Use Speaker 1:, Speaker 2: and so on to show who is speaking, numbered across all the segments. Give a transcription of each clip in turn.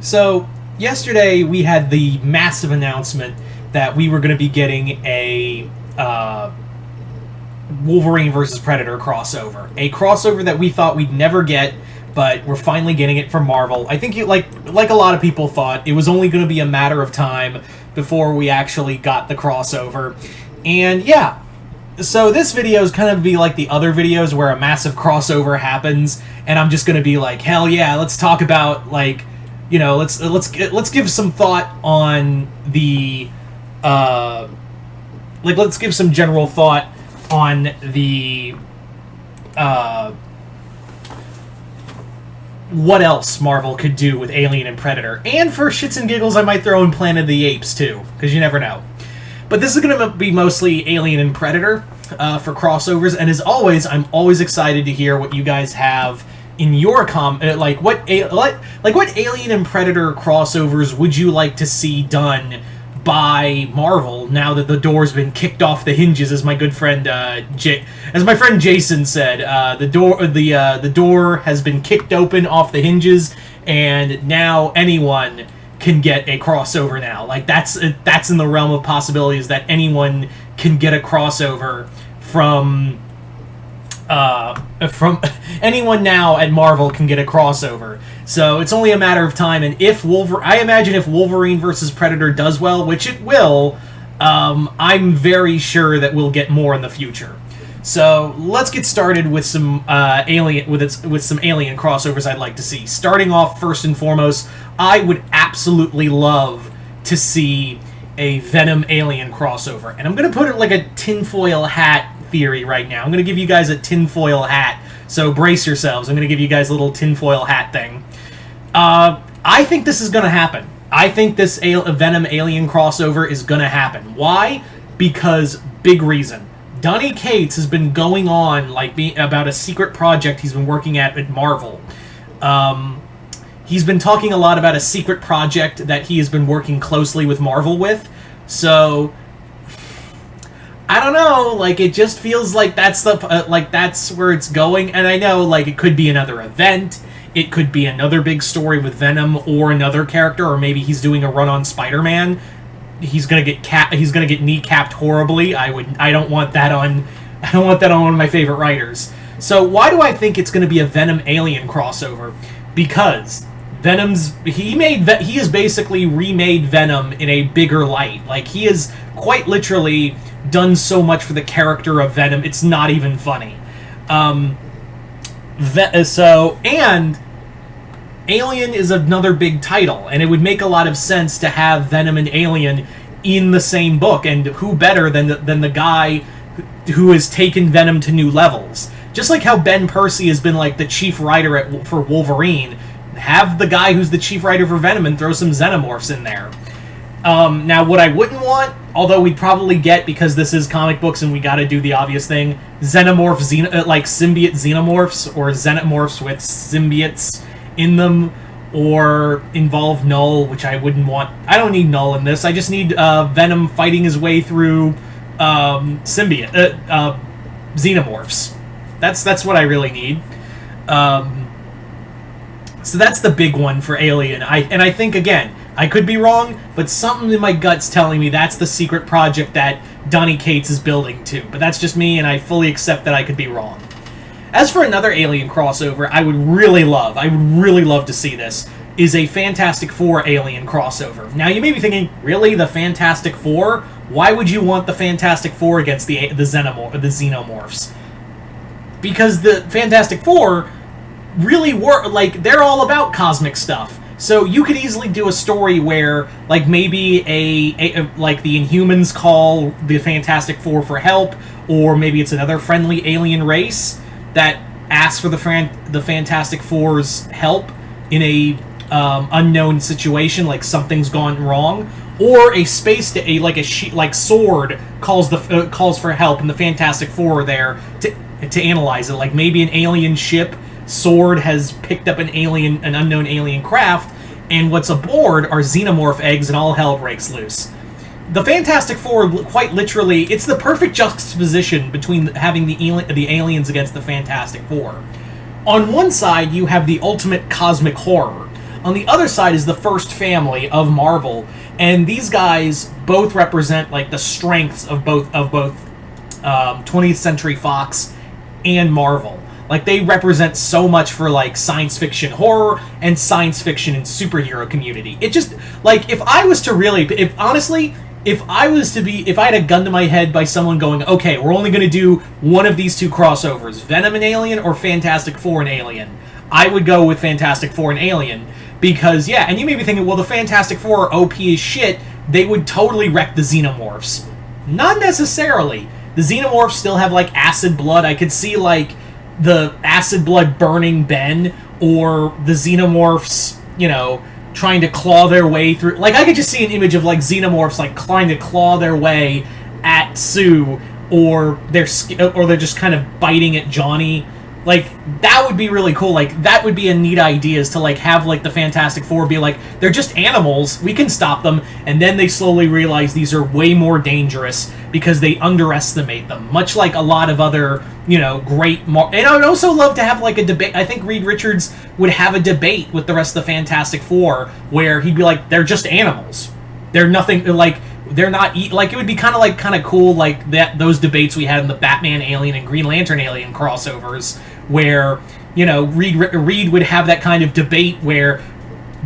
Speaker 1: So, yesterday we had the massive announcement that we were going to be getting a Wolverine versus Predator crossover. A crossover that we thought we'd never get, but we're finally getting it from Marvel. I think, like a lot of people thought, it was only going to be a matter of time before we actually got the crossover. And yeah, so this video is kind of be like the other videos where a massive crossover happens, and I'm just going to be like, hell yeah, let's talk about, like, you know, let's give some thought on the let's give some general thought on the what else Marvel could do with Alien and Predator. And for shits and giggles, I might throw in Planet of the Apes too, because you never know. But this is going to be mostly Alien and Predator for crossovers, and as always, I'm always excited to hear what you guys have in your what Alien and Predator crossovers would you like to see done by Marvel now that the door's been kicked off the hinges, as my good friend as my friend Jason said. The door has been kicked open off the hinges, and now anyone can get a crossover now. Like, that's in the realm of possibilities, that anyone can get a crossover from anyone now at Marvel can get a crossover. So it's only a matter of time, and I imagine if Wolverine versus Predator does well, which it will, I'm very sure that we'll get more in the future. So let's get started with some alien crossovers I'd like to see. Starting off, first and foremost, I would absolutely love to see a Venom Alien crossover, and I'm gonna put it like a tinfoil hat theory right now. I'm going to give you guys a tinfoil hat, so brace yourselves. I'm going to give you guys a little tinfoil hat thing. I think this is going to happen. I think this Venom Alien crossover is going to happen. Why? Because, big reason. Donny Cates has been going on about a secret project he's been working at Marvel. He's been talking a lot about a secret project that he has been working closely with Marvel with. So I don't know, like, it just feels like that's that's where it's going, and I know, like, it could be another event, it could be another big story with Venom or another character, or maybe he's doing a run on Spider-Man. He's gonna get kneecapped horribly. I don't want that on one of my favorite writers. So why do I think it's gonna be a Venom Alien crossover? Because he has basically remade Venom in a bigger light. Like, he has quite literally done so much for the character of Venom, it's not even funny. And Alien is another big title, and it would make a lot of sense to have Venom and Alien in the same book, and who better than the guy who has taken Venom to new levels. Just like how Ben Percy has been, like, the chief writer for Wolverine, have the guy who's the chief writer for Venom and throw some Xenomorphs in there. Now, what I wouldn't want, although we'd probably get, because this is comic books and we gotta do the obvious thing, symbiote xenomorphs, or xenomorphs with symbiotes in them, or involve Null, which I wouldn't want. I don't need Null in this. I just need Venom fighting his way through xenomorphs. That's what I really need. So that's the big one for Alien. I think, again, I could be wrong, but something in my gut's telling me that's the secret project that Donny Cates is building to. But that's just me, and I fully accept that I could be wrong. As for another Alien crossover, I would really love to see this, is a Fantastic Four Alien crossover. Now, you may be thinking, really, the Fantastic Four? Why would you want the Fantastic Four against the Xenomorphs? Because the Fantastic Four really work, like, they're all about cosmic stuff. So you could easily do a story where, like, maybe like the Inhumans call the Fantastic Four for help, or maybe it's another friendly alien race that asks for the Fantastic Four's help in a unknown situation, like something's gone wrong, or a Sword calls for help, and the Fantastic Four are there to analyze it. Like, maybe an alien ship, Sword has picked up an unknown alien craft, and what's aboard are xenomorph eggs, and all hell breaks loose. The Fantastic Four, quite literally, it's the perfect juxtaposition between having the aliens against the Fantastic Four. On one side, you have the ultimate cosmic horror. On the other side is the First Family of Marvel, and these guys both represent like the strengths of both 20th Century Fox and Marvel. Like, they represent so much for, like, science fiction horror and science fiction and superhero community. It just, like, if I was to really, if I had a gun to my head by someone going, okay, we're only going to do one of these two crossovers, Venom and Alien or Fantastic Four and Alien, I would go with Fantastic Four and Alien, because, yeah, and you may be thinking, well, the Fantastic Four are OP as shit, they would totally wreck the Xenomorphs. Not necessarily. The Xenomorphs still have, like, acid blood. I could see, like, the acid blood burning Ben, or the Xenomorphs, you know, trying to claw their way through. Like, I could just see an image of, like, Xenomorphs, like, trying to claw their way at Sue, or they're just kind of biting at Johnny. Like, that would be really cool. Like, that would be a neat idea, is to, like, have, like, the Fantastic Four be like, they're just animals, we can stop them, and then they slowly realize these are way more dangerous because they underestimate them. Much like a lot of other, you know, great... and I would also love to have, like, a debate. I think Reed Richards would have a debate with the rest of the Fantastic Four, where he'd be like, they're just animals. They're nothing, like... They're not like, it would be kind of cool, like those debates we had in the Batman Alien and Green Lantern Alien crossovers, where, you know, Reed would have that kind of debate where,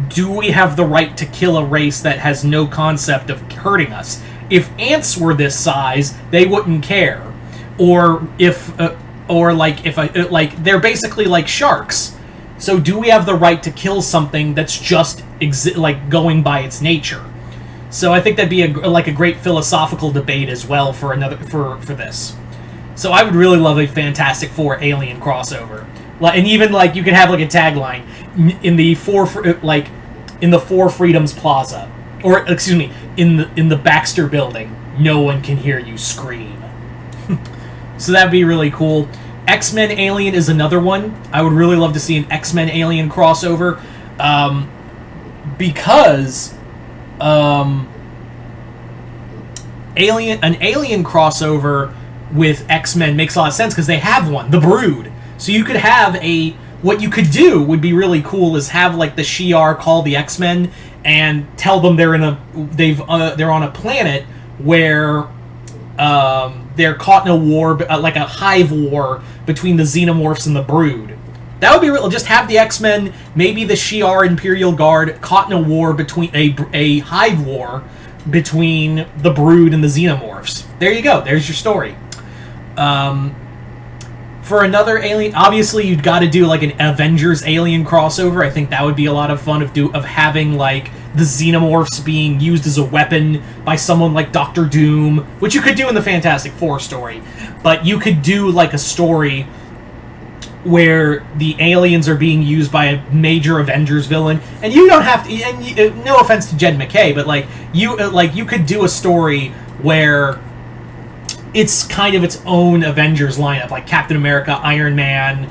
Speaker 1: do we have the right to kill a race that has no concept of hurting us? If ants were this size, they wouldn't care, or if they're basically like sharks. So do we have the right to kill something that's just like going by its nature? So I think that'd be a great philosophical debate as well for this. So I would really love a Fantastic Four Alien crossover, and even like you could have like a tagline in the Four Freedoms Plaza, or excuse me, in the Baxter Building. No one can hear you scream. So that'd be really cool. X-Men Alien is another one. I would really love to see an X-Men Alien crossover, because. An Alien crossover with X-Men makes a lot of sense because they have one, the Brood. So you could have what you could do would be really cool is have like the Shi'ar call the X-Men and tell them they're on a planet where they're caught in a war, like a hive war between the Xenomorphs and the Brood. That would be real. Just have the X-Men, maybe the Shi'ar Imperial Guard, caught in a war between a hive war between the Brood and the Xenomorphs. There you go. There's your story. For another Alien, obviously you'd got to do like an Avengers Alien crossover. I think that would be a lot of fun of having like the Xenomorphs being used as a weapon by someone like Doctor Doom, which you could do in the Fantastic Four story. But you could do like a story where the aliens are being used by a major Avengers villain, and you don't have to. And no offense to Jed McKay, but you could do a story where it's kind of its own Avengers lineup, like Captain America, Iron Man,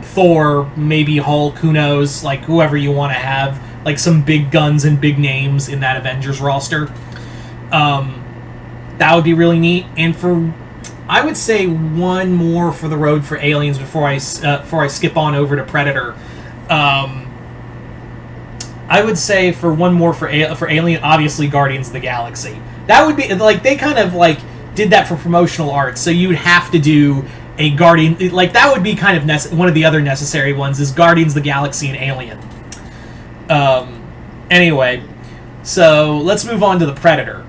Speaker 1: Thor, maybe Hulk. Who knows? Like whoever you want to have, like some big guns and big names in that Avengers roster. That would be really neat. And I would say one more for the road for Aliens before I skip on over to Predator. I would say for one more for Alien, obviously Guardians of the Galaxy. That would be like they kind of like did that for promotional art, so you'd have to do a Guardian, like that would be kind of one of the other necessary ones is Guardians of the Galaxy and Alien. Anyway, so let's move on to the Predator.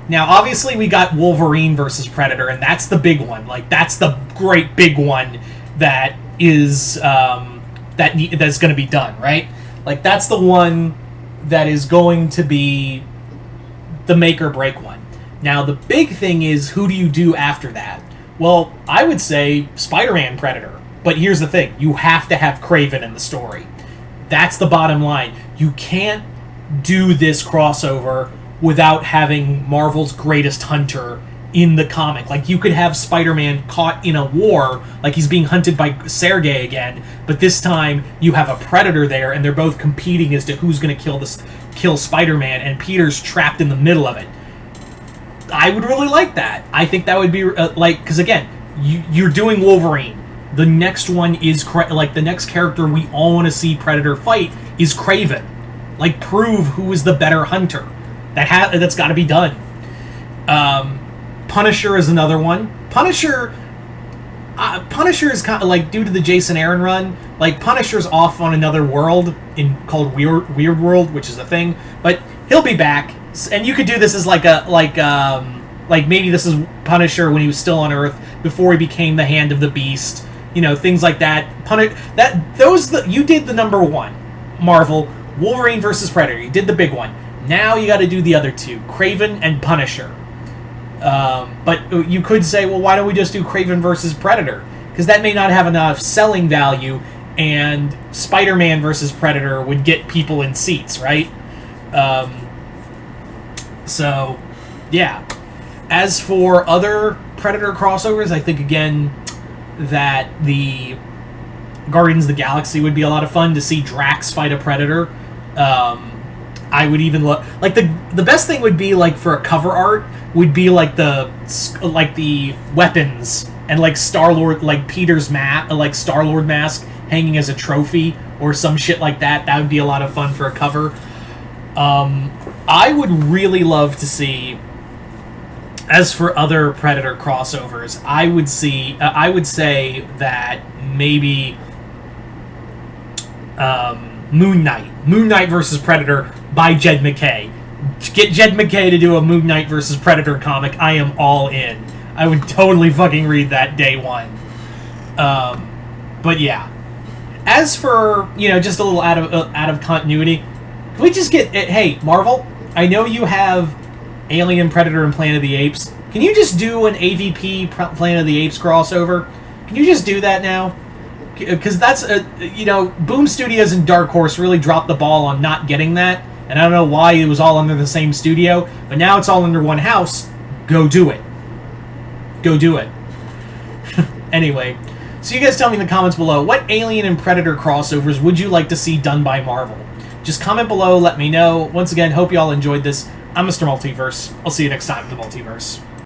Speaker 1: Now, obviously, we got Wolverine versus Predator, and that's the big one. Like, that's the great big one that is that's going to be done, right? Like, that's the one that is going to be the make or break one. Now, the big thing is, who do you do after that? Well, I would say Spider-Man Predator. But here's the thing. You have to have Kraven in the story. That's the bottom line. You can't do this crossover without having Marvel's greatest hunter in the comic. Like, you could have Spider-Man caught in a war, like he's being hunted by Sergei again, but this time you have a Predator there, and they're both competing as to who's going to kill Spider-Man, and Peter's trapped in the middle of it. I would really like that. I think that would be, because again, you're doing Wolverine. The next one is, the next character we all want to see Predator fight is Kraven. Like, prove who is the better hunter. That's got to be done. Punisher is another one. Punisher is kind of like, due to the Jason Aaron run, like, Punisher's off on another world called Weird World, which is a thing, but he'll be back, and you could do this as like maybe this is Punisher when he was still on Earth before he became the Hand of the Beast, things like that. You did the number one, Marvel, Wolverine versus Predator. You did the big one. Now you got to do the other two, Kraven and Punisher. But you could say, well, why don't we just do Kraven versus Predator? Because that may not have enough selling value, and Spider-Man versus Predator would get people in seats, right? So, yeah. As for other Predator crossovers, I think, again, that the Guardians of the Galaxy would be a lot of fun to see Drax fight a Predator. I would even look... Like, the best thing would be, like, for a cover art, would be, like, the weapons and, like, Star-Lord... Like, Peter's Star-Lord mask hanging as a trophy or some shit like that. That would be a lot of fun for a cover. I would really love to see... As for other Predator crossovers, I would say that maybe Moon Knight versus Predator by Jed MacKay. Get Jed MacKay to do a Moon Knight versus Predator comic. I am all in. I would totally fucking read that day one. But yeah. As for, just a little out of continuity, can we just get... Hey, Marvel, I know you have Alien, Predator, and Planet of the Apes. Can you just do an AVP Planet of the Apes crossover? Can you just do that now? Because that's, Boom Studios and Dark Horse really dropped the ball on not getting that. And I don't know why it was all under the same studio. But now it's all under one house. Go do it. Go do it. Anyway, so you guys tell me in the comments below, what Alien and Predator crossovers would you like to see done by Marvel? Just comment below, let me know. Once again, hope you all enjoyed this. I'm Mr. Multiverse. I'll see you next time in the Multiverse.